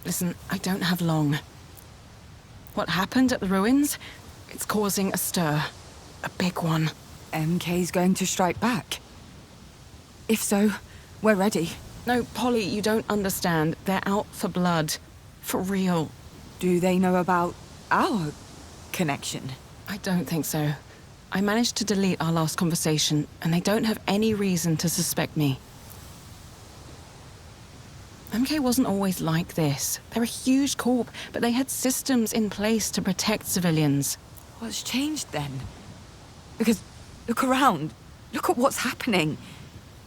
Listen, I don't have long. What happened at the ruins? It's causing a stir. A big one. MK's going to strike back? If so, we're ready. No, Polly, you don't understand. They're out for blood. For real. Do they know about our connection? I don't think so. I managed to delete our last conversation, and they don't have any reason to suspect me. MK wasn't always like this. They're a huge corp, but they had systems in place to protect civilians. What's changed then? Because look around. Look at what's happening.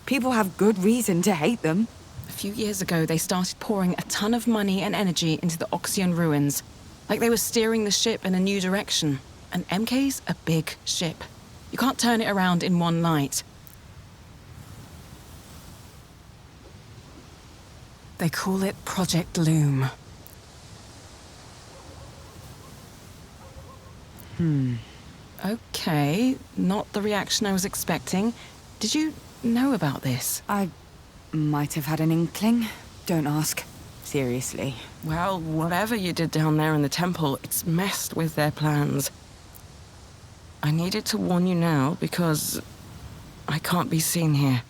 People have good reason to hate them. A few years ago, they started pouring a ton of money and energy into the Oxian ruins. Like they were steering the ship in a new direction. And MK's a big ship. You can't turn it around in one night. They call it Project Loom. Okay, not the reaction I was expecting. Did you know about this? I might have had an inkling. Don't ask. Seriously. Well, whatever you did down there in the temple, it's messed with their plans. I needed to warn you now because I can't be seen here.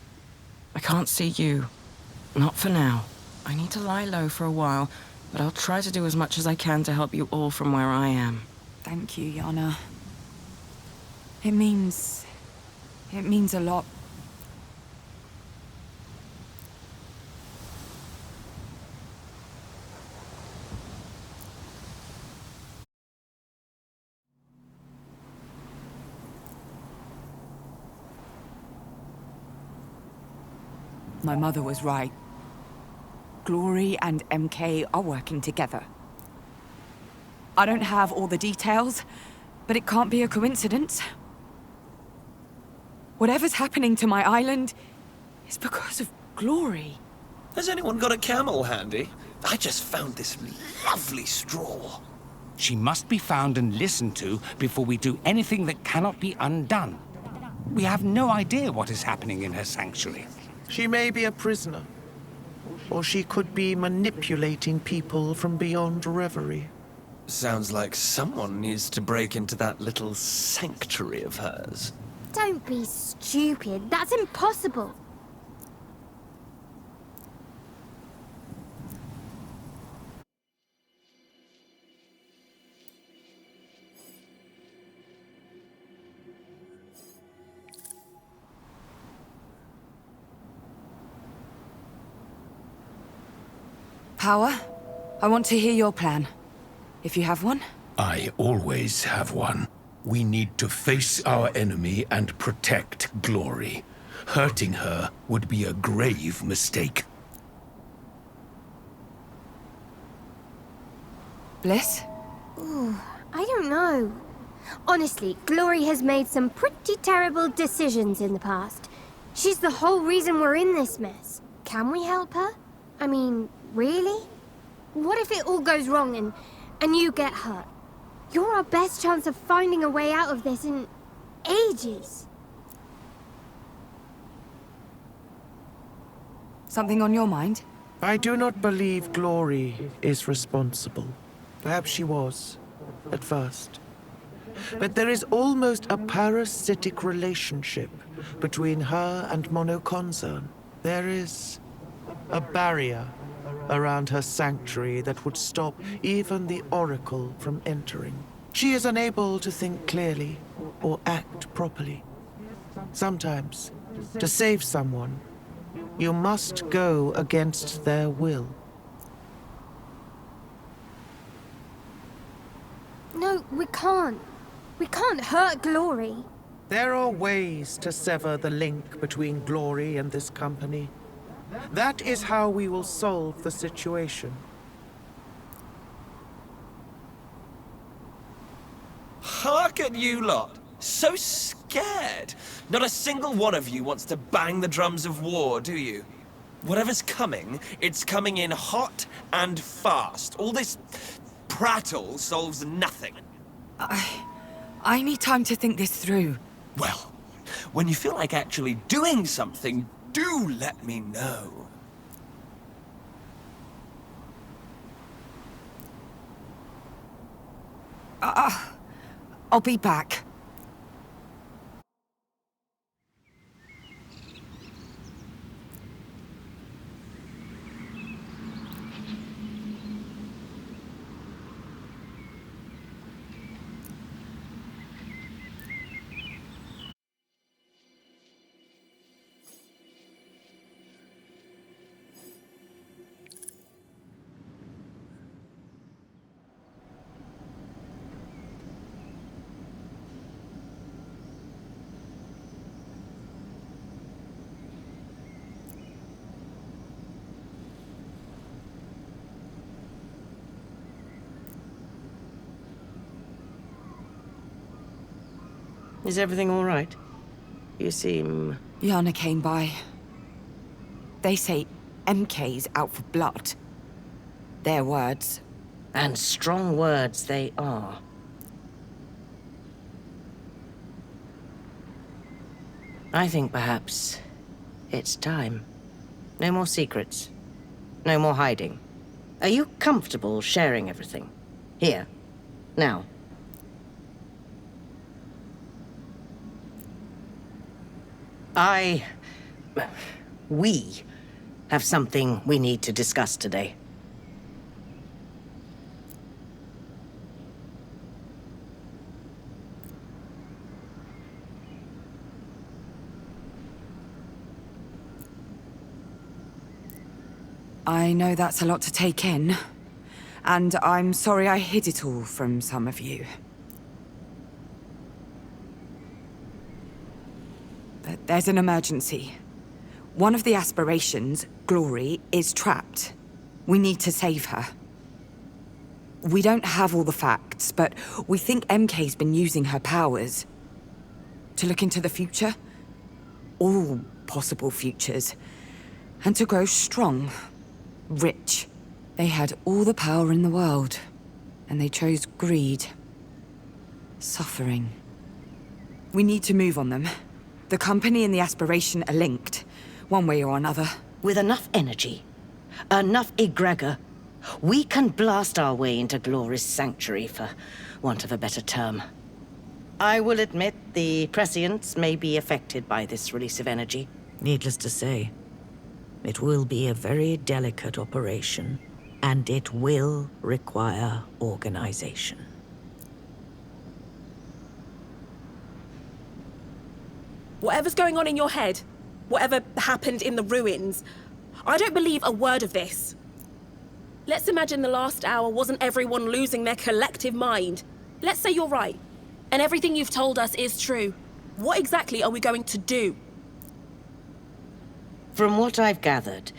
I can't see you. Not for now. I need to lie low for a while, but I'll try to do as much as I can to help you all from where I am. Thank you, Yana. It means a lot. My mother was right. Glory and MK are working together. I don't have all the details, but it can't be a coincidence. Whatever's happening to my island is because of Glory. Has anyone got a camel handy? I just found this lovely straw. She must be found and listened to before we do anything that cannot be undone. We have no idea what is happening in her sanctuary. She may be a prisoner, or she could be manipulating people from beyond Reverie. Sounds like someone needs to break into that little sanctuary of hers. Don't be stupid. That's impossible. Power, I want to hear your plan. If you have one. I always have one. We need to face our enemy and protect Glory. Hurting her would be a grave mistake. Bliss? Ooh, I don't know. Honestly, Glory has made some pretty terrible decisions in the past. She's the whole reason we're in this mess. Can we help her? I mean, really? What if it all goes wrong and you get hurt? You're our best chance of finding a way out of this in ages. Something on your mind? I do not believe Glory is responsible. Perhaps she was, at first. But there is almost a parasitic relationship between her and Monoconcern. There is a barrier around her sanctuary that would stop even the Oracle from entering. She is unable to think clearly or act properly. Sometimes, to save someone, you must go against their will. No, we can't. We can't hurt Glory. There are ways to sever the link between Glory and this company. That is how we will solve the situation. Hark at you lot! So scared! Not a single one of you wants to bang the drums of war, do you? Whatever's coming, it's coming in hot and fast. All this prattle solves nothing. I need time to think this through. Well, when you feel like actually doing something, do let me know. I'll be back. Is everything all right? You seem... Yana came by. They say MK's out for blood. Their words. And strong words they are. I think perhaps it's time. No more secrets. No more hiding. Are you comfortable sharing everything? Here. Now. We have something we need to discuss today. I know that's a lot to take in. And I'm sorry I hid it all from some of you. But there's an emergency. One of the aspirations, Glory, is trapped. We need to save her. We don't have all the facts, but we think MK's been using her powers to look into the future. All possible futures. And to grow strong. Rich. They had all the power in the world, and they chose greed. Suffering. We need to move on them. The company and the aspiration are linked, one way or another. With enough energy, enough egregor, we can blast our way into Glory's sanctuary, for want of a better term. I will admit the prescients may be affected by this release of energy. Needless to say, it will be a very delicate operation, and it will require organization. Whatever's going on in your head, whatever happened in the ruins, I don't believe a word of this. Let's imagine the last hour wasn't everyone losing their collective mind. Let's say you're right, and everything you've told us is true. What exactly are we going to do? From what I've gathered,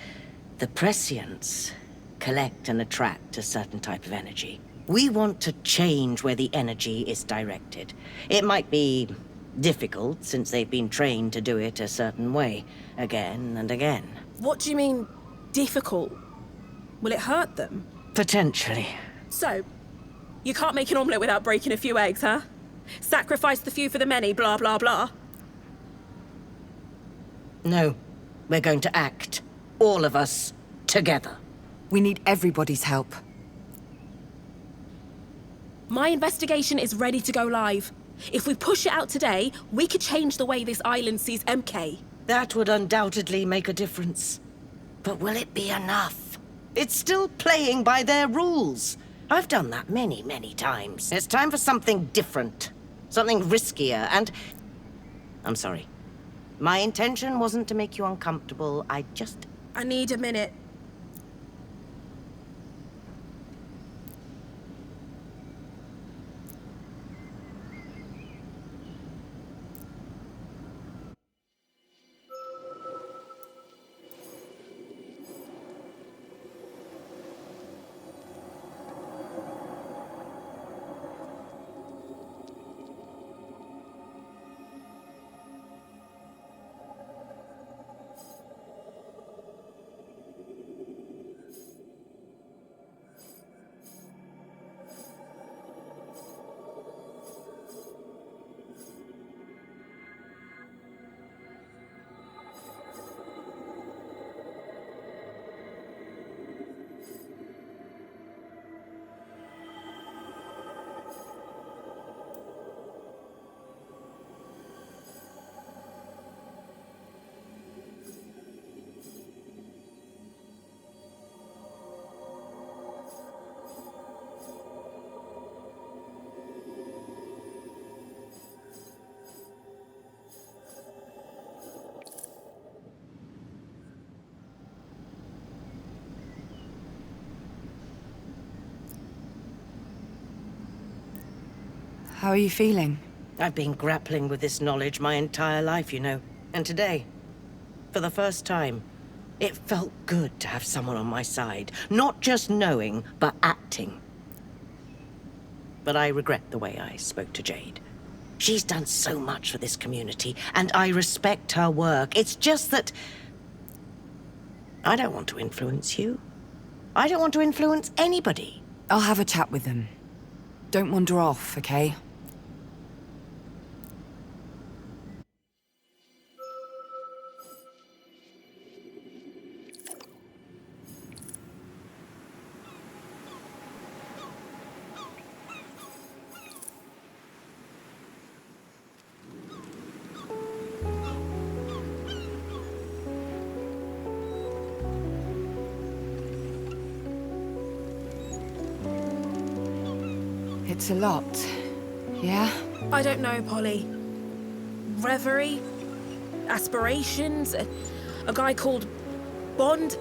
the prescients collect and attract a certain type of energy. We want to change where the energy is directed. It might be difficult, since they've been trained to do it a certain way, again and again. What do you mean, difficult? Will it hurt them? Potentially. So, you can't make an omelette without breaking a few eggs, huh? Sacrifice the few for the many, blah, blah, blah. No, we're going to act. All of us, together. We need everybody's help. My investigation is ready to go live. If we push it out today, we could change the way this island sees MK. That would undoubtedly make a difference. But will it be enough? It's still playing by their rules. I've done that many, many times. It's time for something different. Something riskier, and... I'm sorry. My intention wasn't to make you uncomfortable. I need a minute. How are you feeling? I've been grappling with this knowledge my entire life, you know. And today, for the first time, it felt good to have someone on my side. Not just knowing, but acting. But I regret the way I spoke to Jade. She's done so much for this community, and I respect her work. It's just that I don't want to influence you. I don't want to influence anybody. I'll have a chat with them. Don't wander off, okay? It's a lot, yeah? I don't know, Polly. Reverie, aspirations, a guy called Bond.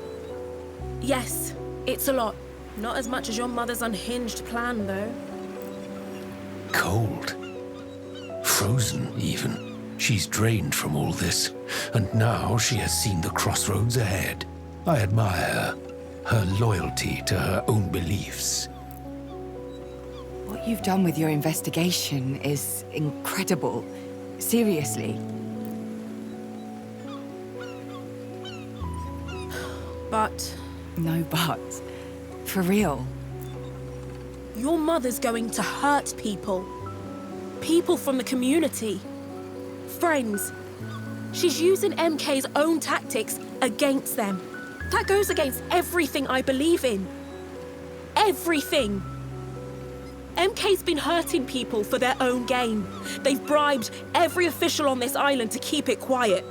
Yes, it's a lot. Not as much as your mother's unhinged plan, though. Cold. Frozen, even. She's drained from all this, and now she has seen the crossroads ahead. I admire her loyalty to her own beliefs. What you've done with your investigation is incredible. Seriously. But No but. For real. your mother's going to hurt people. People from the community. Friends. She's using MK's own tactics against them. That goes against everything I believe in. Everything. MK's been hurting people for their own gain. They've bribed every official on this island to keep it quiet.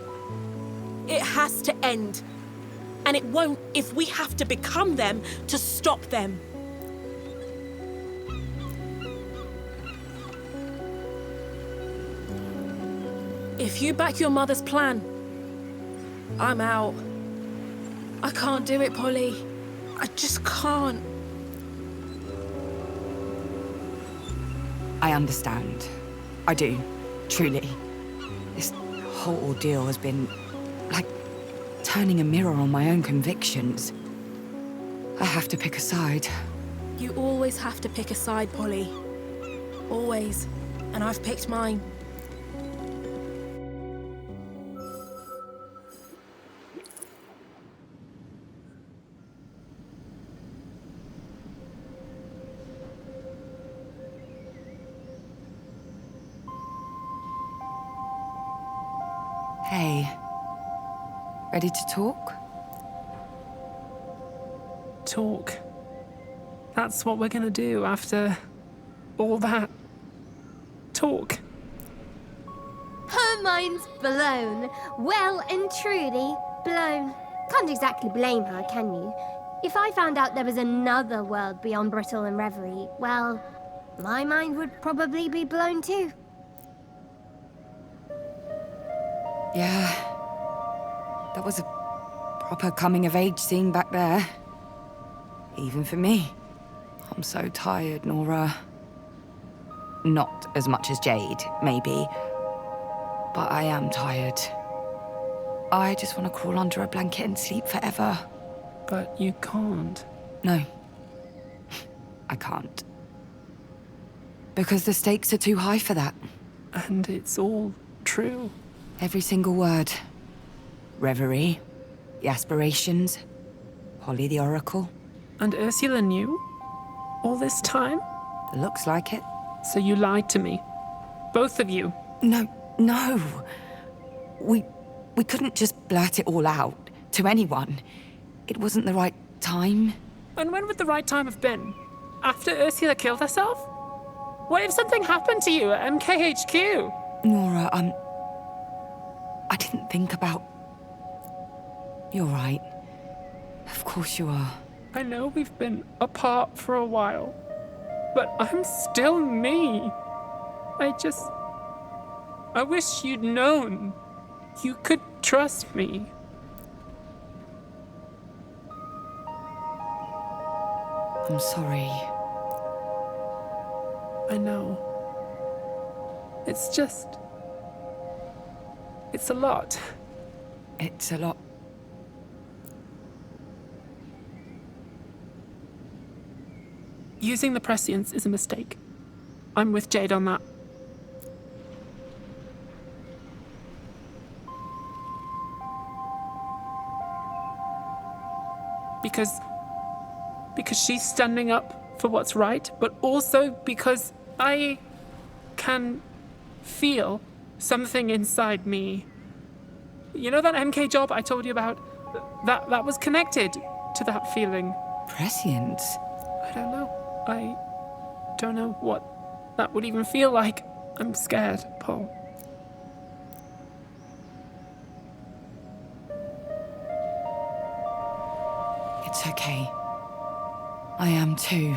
It has to end. And it won't if we have to become them to stop them. If you back your mother's plan, I'm out. I can't do it, Polly. I just can't. I understand. I do. Truly. This whole ordeal has been like turning a mirror on my own convictions. I have to pick a side. You always have to pick a side, Polly. Always. And I've picked mine. Hey. Ready to talk? Talk. That's what we're gonna do after all that. Talk. Her mind's blown. Well and truly blown. Can't exactly blame her, can you? If I found out there was another world beyond Brittle and Reverie, well, my mind would probably be blown too. Yeah. That was a proper coming-of-age scene back there. Even for me. I'm so tired, Nora. Not as much as Jade, maybe. But I am tired. I just want to crawl under a blanket and sleep forever. But you can't. No. I can't. Because the stakes are too high for that. And it's all true. Every single word. Reverie, the aspirations, Polly the Oracle. And Ursula knew? All this time? It looks like it. So you lied to me. Both of you. No. We couldn't just blurt it all out to anyone. It wasn't the right time. And when would the right time have been? After Ursula killed herself? What if something happened to you at MKHQ? Nora, I didn't think about... You're right. Of course you are. I know we've been apart for a while, but I'm still me. I wish you'd known. You could trust me. I'm sorry. I know. It's just... It's a lot. It's a lot. Using the prescience is a mistake. I'm with Jade on that. Because she's standing up for what's right, but also because I can feel something inside me. You know that MK job I told you about? That was connected to that feeling. Prescience? I don't know. I don't know what that would even feel like. I'm scared, Paul. It's okay. I am too.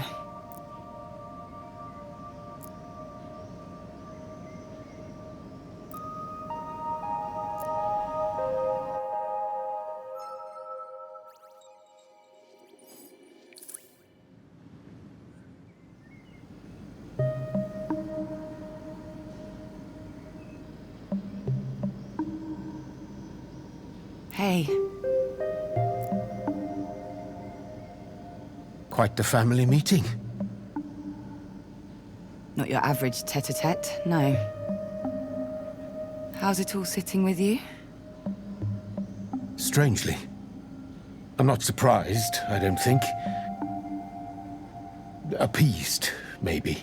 Hey. Quite the family meeting. Not your average tete-a-tete, no. How's it all sitting with you? Strangely. I'm not surprised, I don't think. Appeased, maybe.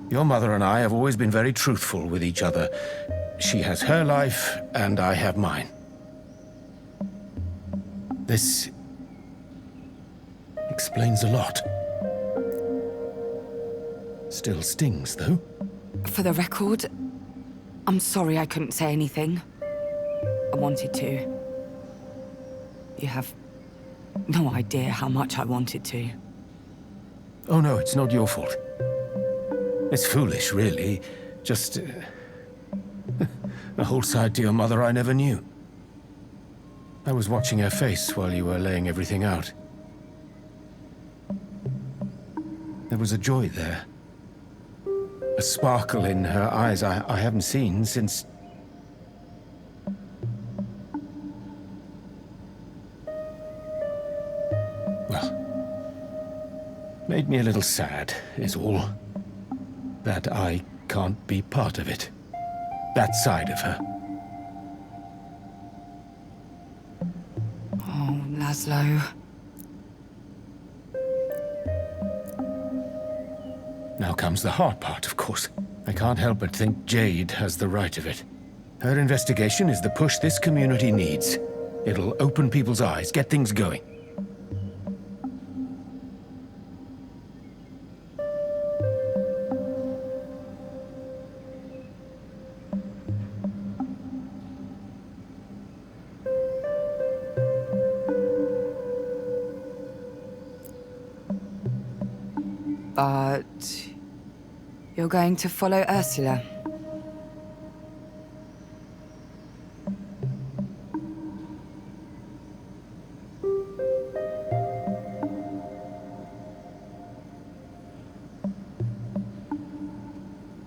Your mother and I have always been very truthful with each other. She has her life, and I have mine. This explains a lot. Still stings, though. For the record, I'm sorry I couldn't say anything. I wanted to. You have no idea how much I wanted to. Oh no, it's not your fault. It's foolish, really. Just... a whole side to your mother I never knew. I was watching her face while you were laying everything out. There was a joy there. A sparkle in her eyes I haven't seen since... Well, made me a little sad, is all. That I can't be part of it. That side of her. Oh, Laszlo. Now comes the hard part, of course. I can't help but think Jade has the right of it. Her investigation is the push this community needs. It'll open people's eyes, get things going. But... you're going to follow Ursula?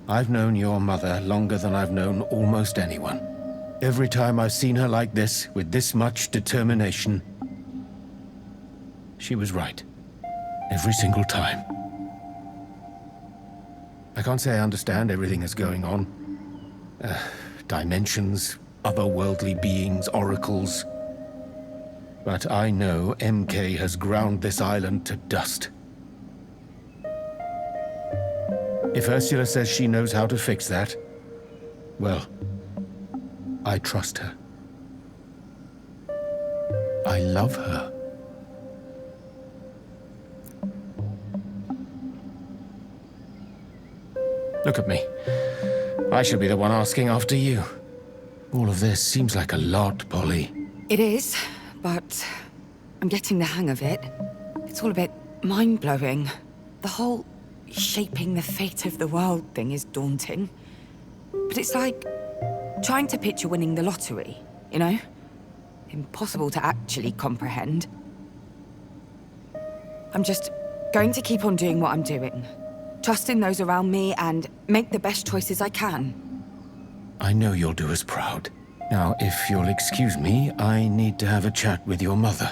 I've known your mother longer than I've known almost anyone. Every time I've seen her like this, with this much determination, she was right. Every single time. I can't say I understand everything that's going on. Dimensions, otherworldly beings, oracles. But I know MK has ground this island to dust. If Ursula says she knows how to fix that, well, I trust her. I love her. Look at me. I should be the one asking after you. All of this seems like a lot, Polly. It is, but I'm getting the hang of it. It's all a bit mind-blowing. The whole shaping the fate of the world thing is daunting. But it's like trying to picture winning the lottery, you know? Impossible to actually comprehend. I'm just going to keep on doing what I'm doing. trust in those around me, and make the best choices I can. I know you'll do us proud. Now, if you'll excuse me, I need to have a chat with your mother.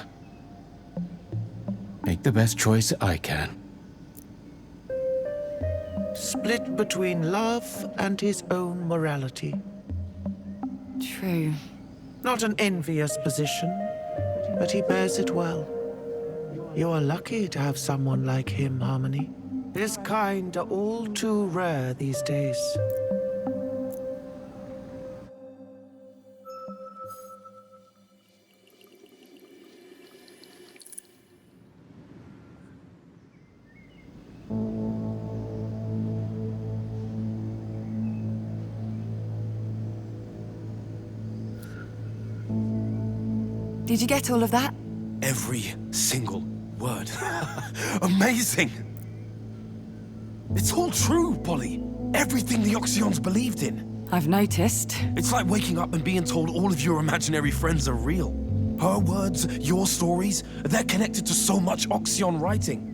Make the best choice I can. Split between love and his own morality. True. Not an envious position, but he bears it well. You are lucky to have someone like him, Harmony. His kind are all too rare these days. Did you get all of that? Every single word. Amazing! It's all true, Polly. Everything the Oxyons believed in. I've noticed. It's like waking up and being told all of your imaginary friends are real. Her words, your stories, they're connected to so much Oxyon writing.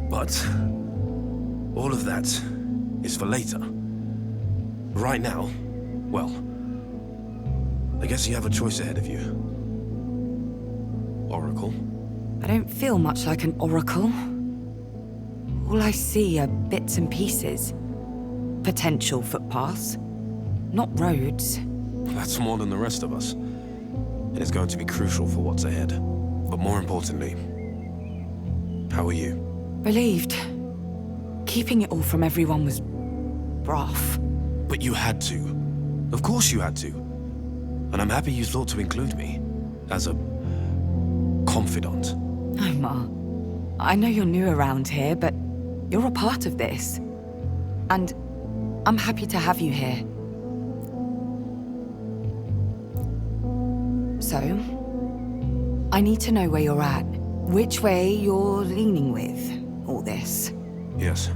But all of that is for later. Right now, well, I guess you have a choice ahead of you. Oracle. I don't feel much like an oracle. All I see are bits and pieces. Potential footpaths, not roads. That's more than the rest of us. It is going to be crucial for what's ahead. But more importantly, how are you? Relieved. Keeping it all from everyone was rough. But you had to. Of course you had to. And I'm happy you thought to include me as a confidant. Oh, Ma. I know you're new around here, but you're a part of this. And I'm happy to have you here. So, I need to know where you're at. Which way you're leaning with all this. Yes.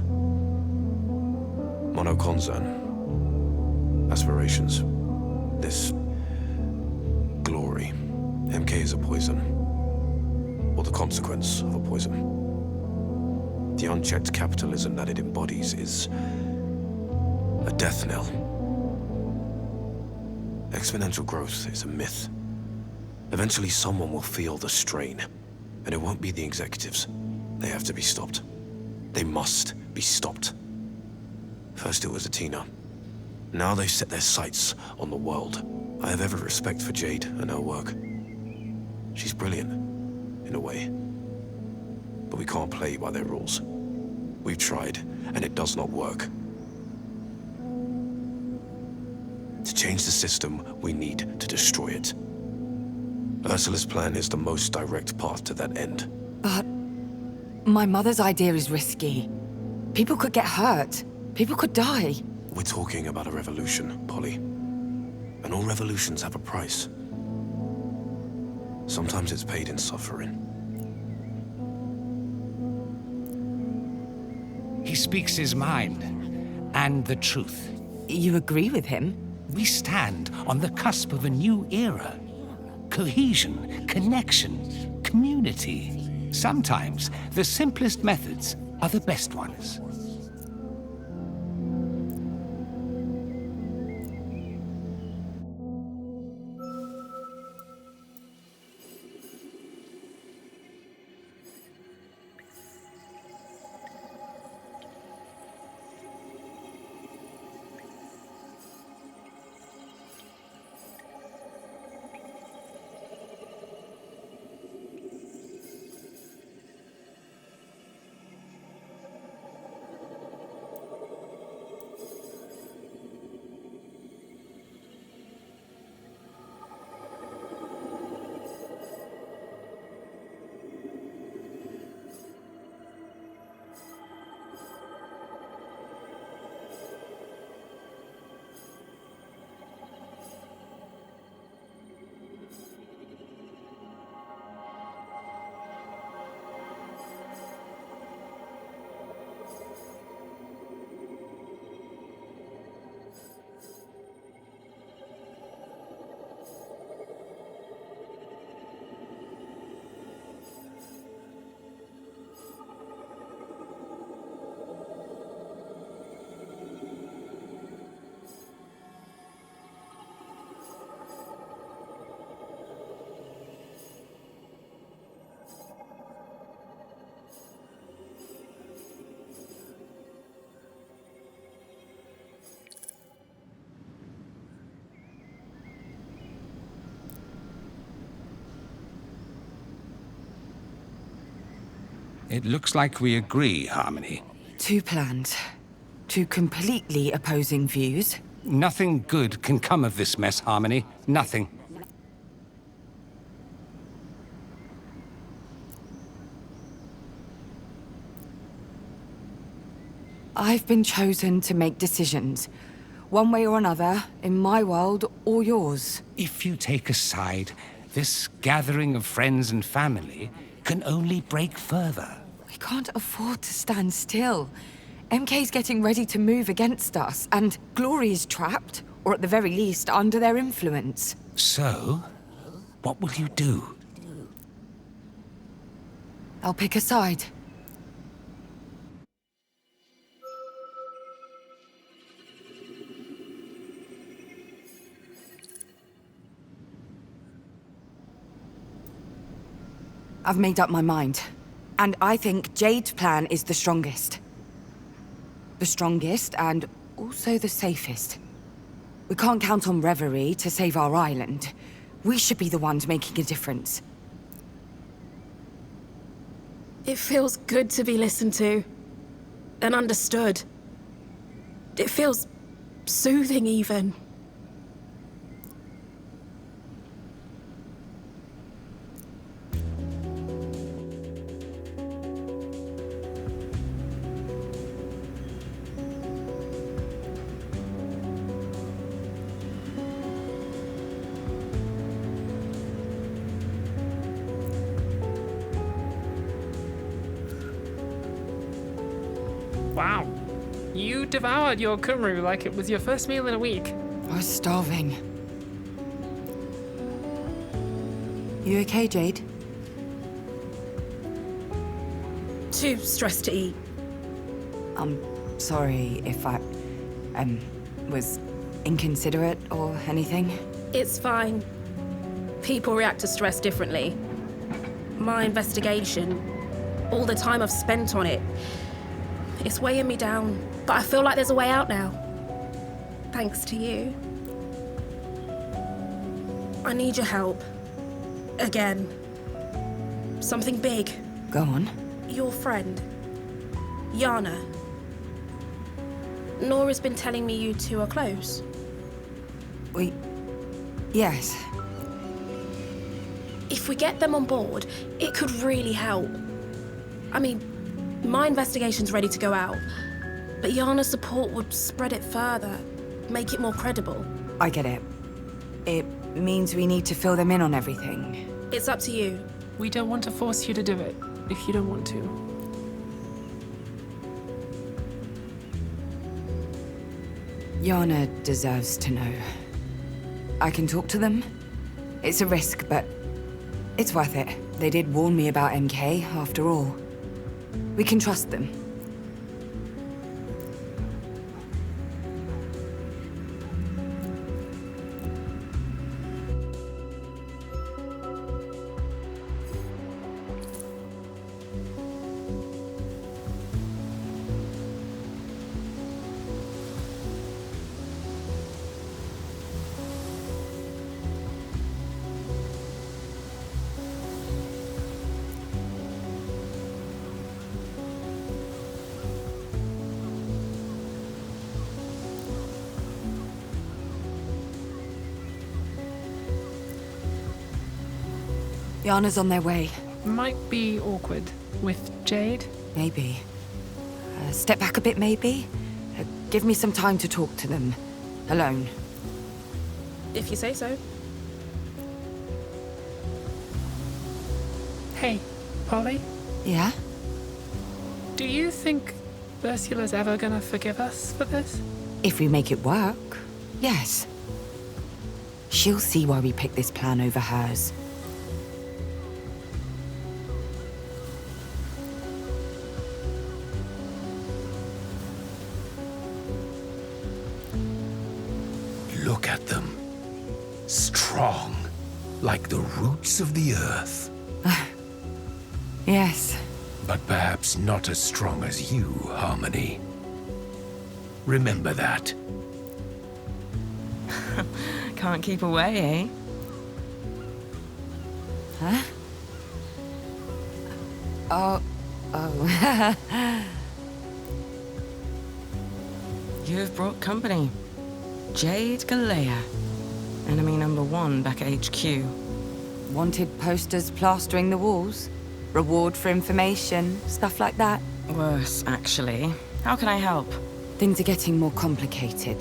Monoconzern. Aspirations. This glory. MK is a poison. Or the consequence of a poison. The unchecked capitalism that it embodies is a death knell. Exponential growth is a myth. Eventually someone will feel the strain, and it won't be the executives. They have to be stopped. They must be stopped. First it was Athena. Now they've set their sights on the world. I have every respect for Jade and her work. She's brilliant, in a way. But we can't play by their rules. We've tried, and it does not work. To change the system, we need to destroy it. Ursula's plan is the most direct path to that end. But my mother's idea is risky. People could get hurt. People could die. We're talking about a revolution, Polly. And all revolutions have a price. Sometimes it's paid in suffering. He speaks his mind, and the truth. You agree with him? We stand on the cusp of a new era. Cohesion, connection, community. Sometimes the simplest methods are the best ones. It looks like we agree, Harmony. Two plans. Two completely opposing views. Nothing good can come of this mess, Harmony. Nothing. I've been chosen to make decisions. One way or another, in my world or yours. If you take a side, this gathering of friends and family can only break further. We can't afford to stand still. MK's getting ready to move against us, and Glory is trapped, or at the very least, under their influence. So, what will you do? I'll pick a side. I've made up my mind. And I think Jade's plan is the strongest. The strongest and also the safest. We can't count on Reverie to save our island. We should be the ones making a difference. It feels good to be listened to and understood. It feels soothing, even. Wow. You devoured your kumru like it was your first meal in a week. I was starving. You okay, Jade? Too stressed to eat. I'm sorry if I, was inconsiderate or anything. It's fine. People react to stress differently. My investigation, all the time I've spent on it, it's weighing me down, but I feel like there's a way out now. Thanks to you. I need your help. Again. Something big. Go on. Your friend, Yana. Nora's been telling me you two are close. Yes. If we get them on board, it could really help. I mean, my investigation's ready to go out, but Yana's support would spread it further, make it more credible. I get it. It means we need to fill them in on everything. It's up to you. We don't want to force you to do it, if you don't want to. Yana deserves to know. I can talk to them. It's a risk, but it's worth it. They did warn me about MK, after all. We can trust them. Yana's on their way. Might be awkward with Jade. Maybe. Step back a bit, maybe? Give me some time to talk to them. Alone. If you say so. Hey, Polly, Yeah? do you think Ursula's ever gonna forgive us for this? If we make it work, yes. She'll see why we picked this plan over hers. Look at them. Strong, like the roots of the earth. Yes. But perhaps not as strong as you, Harmony. Remember that. Can't keep away, eh? Huh? Oh. You've brought company. Jade Galea. Enemy number 1 back at HQ. Wanted posters plastering the walls? Reward for information, stuff like that? Worse, actually. How can I help? Things are getting more complicated.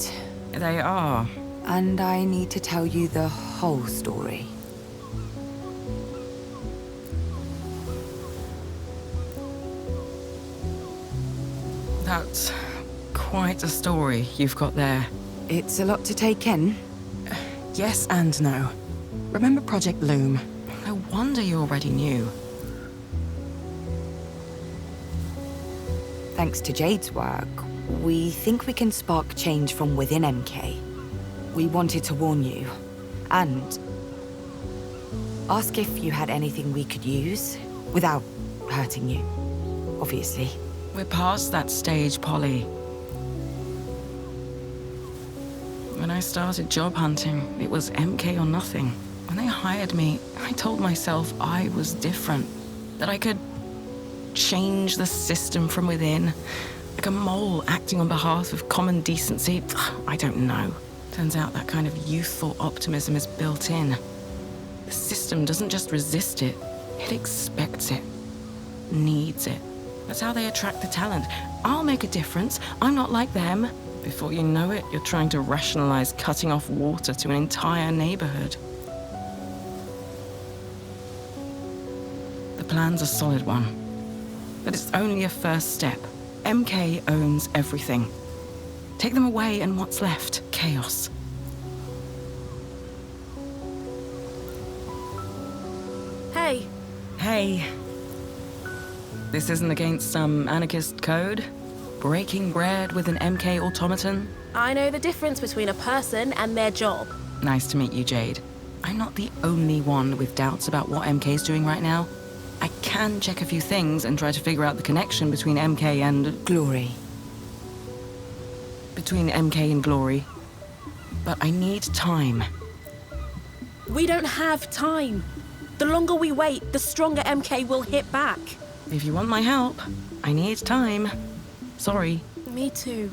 They are. And I need to tell you the whole story. That's quite a story you've got there. It's a lot to take in. Yes and no. Remember Project Loom? No wonder you already knew. Thanks to Jade's work, we think we can spark change from within MK. We wanted to warn you, and ask if you had anything we could use, without hurting you, obviously. We're past that stage, Polly. When I started job hunting, it was MK or nothing. When they hired me, I told myself I was different. That I could change the system from within. Like a mole acting on behalf of common decency. I don't know. Turns out that kind of youthful optimism is built in. The system doesn't just resist it, it expects it. Needs it. That's how they attract the talent. I'll make a difference. I'm not like them. Before you know it, you're trying to rationalize cutting off water to an entire neighborhood. The plan's a solid one. But it's only a first step. MK owns everything. Take them away and what's left? Chaos. Hey. Hey. This isn't against some anarchist code? Breaking bread with an MK automaton? I know the difference between a person and their job. Nice to meet you, Jade. I'm not the only one with doubts about what MK's doing right now. I can check a few things and try to figure out the connection between MK and... Glory. Between MK and Glory. But I need time. We don't have time. The longer we wait, the stronger MK will hit back. If you want my help, I need time. Sorry. Me too.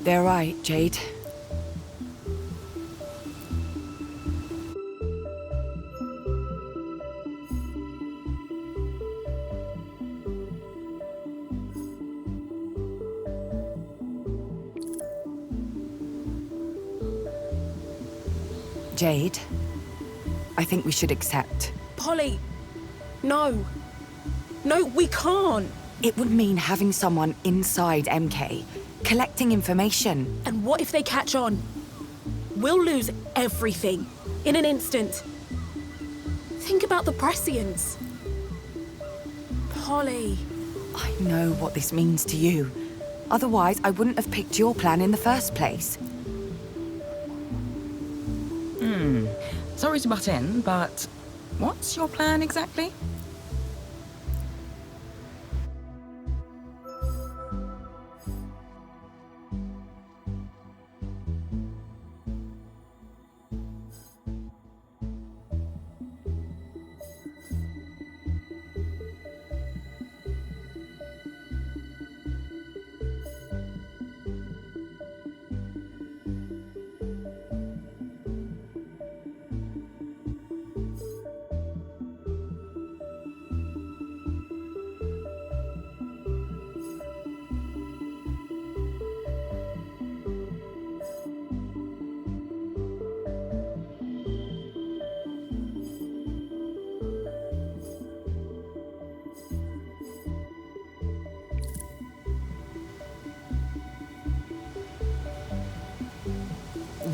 They're right, Jade. Jade, I think we should accept. Polly, no. No, we can't. It would mean having someone inside MK, collecting information. And what if they catch on? We'll lose everything in an instant. Think about the Prescients. Polly. I know what this means to you. Otherwise, I wouldn't have picked your plan in the first place. Sorry to butt in, but what's your plan exactly?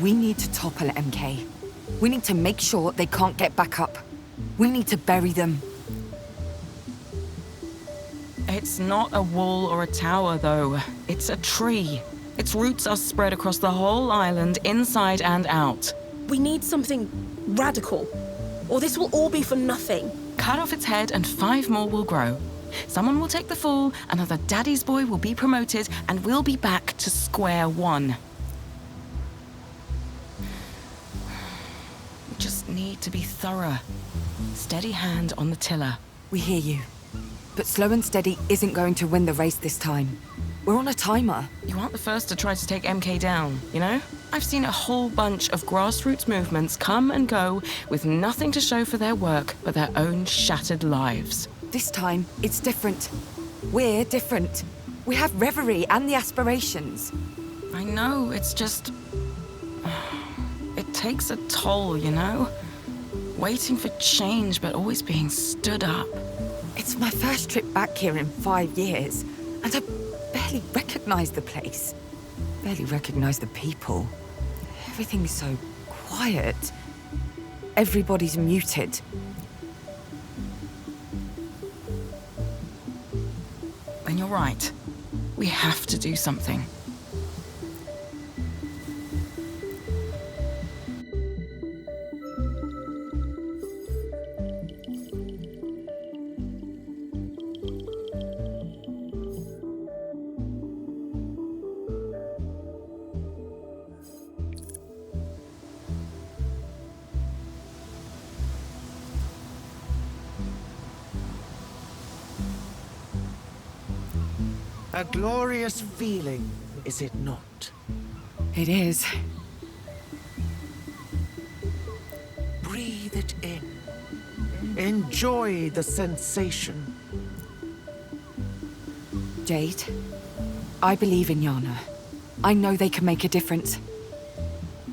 We need to topple MK. We need to make sure they can't get back up. We need to bury them. It's not a wall or a tower, though. It's a tree. Its roots are spread across the whole island, inside and out. We need something radical, or this will all be for nothing. Cut off its head and 5 more will grow. Someone will take the fall, another daddy's boy will be promoted, and we'll be back to square one. Just need to be thorough. Steady hand on the tiller. We hear you. But slow and steady isn't going to win the race this time. We're on a timer. You aren't the first to try to take MK down, you know? I've seen a whole bunch of grassroots movements come and go with nothing to show for their work but their own shattered lives. This time, it's different. We're different. We have Reverie and the aspirations. I know, it's just... It takes a toll, you know? Waiting for change, but always being stood up. It's my first trip back here in 5 years, and I barely recognize the place. Barely recognize the people. Everything's so quiet. Everybody's muted. And you're right. We have to do something. A glorious feeling, is it not? It is. Breathe it in. Enjoy the sensation. Jade, I believe in Yana. I know they can make a difference.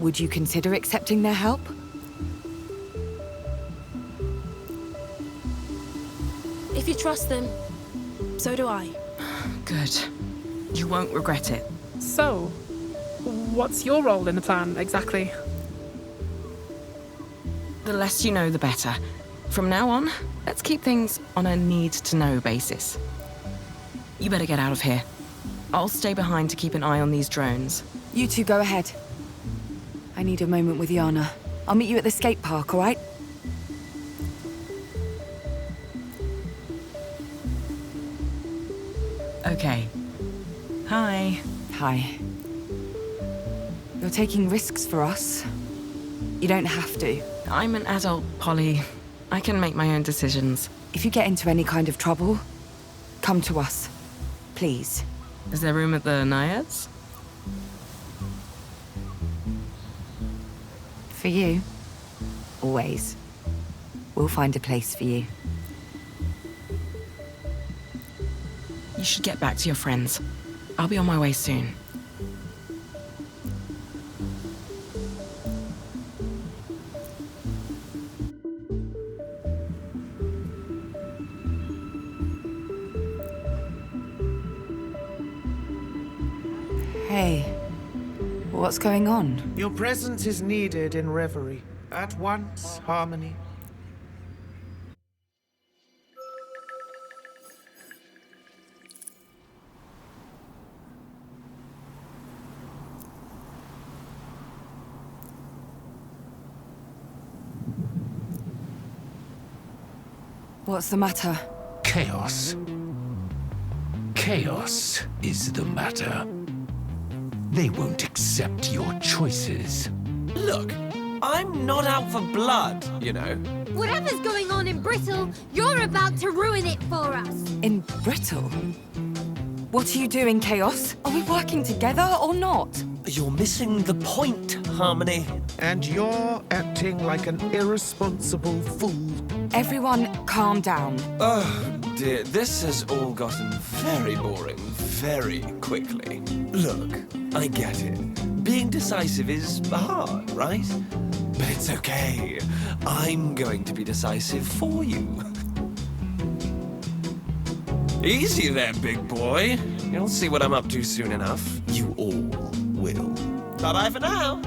Would you consider accepting their help? If you trust them, so do I. Good. You won't regret it. So, what's your role in the plan, exactly? The less you know, the better. From now on, let's keep things on a need-to-know basis. You better get out of here. I'll stay behind to keep an eye on these drones. You two go ahead. I need a moment with Yana. I'll meet you at the skate park, all right? Okay. Hi. Hi. You're taking risks for us. You don't have to. I'm an adult, Polly. I can make my own decisions. If you get into any kind of trouble, come to us. Please. Is there room at the Naiads? For you. Always. We'll find a place for you. You should get back to your friends. I'll be on my way soon. Hey. What's going on? Your presence is needed in Reverie. At once, Harmony. What's the matter? Chaos. Chaos is the matter. They won't accept your choices. Look, I'm not out for blood, you know. Whatever's going on in Brittle, you're about to ruin it for us. In Brittle? What are you doing, Chaos? Are we working together or not? You're missing the point, Harmony. And you're acting like an irresponsible fool. Everyone, calm down. Oh dear, this has all gotten very boring very quickly. Look, I get it. Being decisive is hard, right? But it's okay. I'm going to be decisive for you. Easy there, big boy. You'll see what I'm up to soon enough. You all will. Bye-bye for now.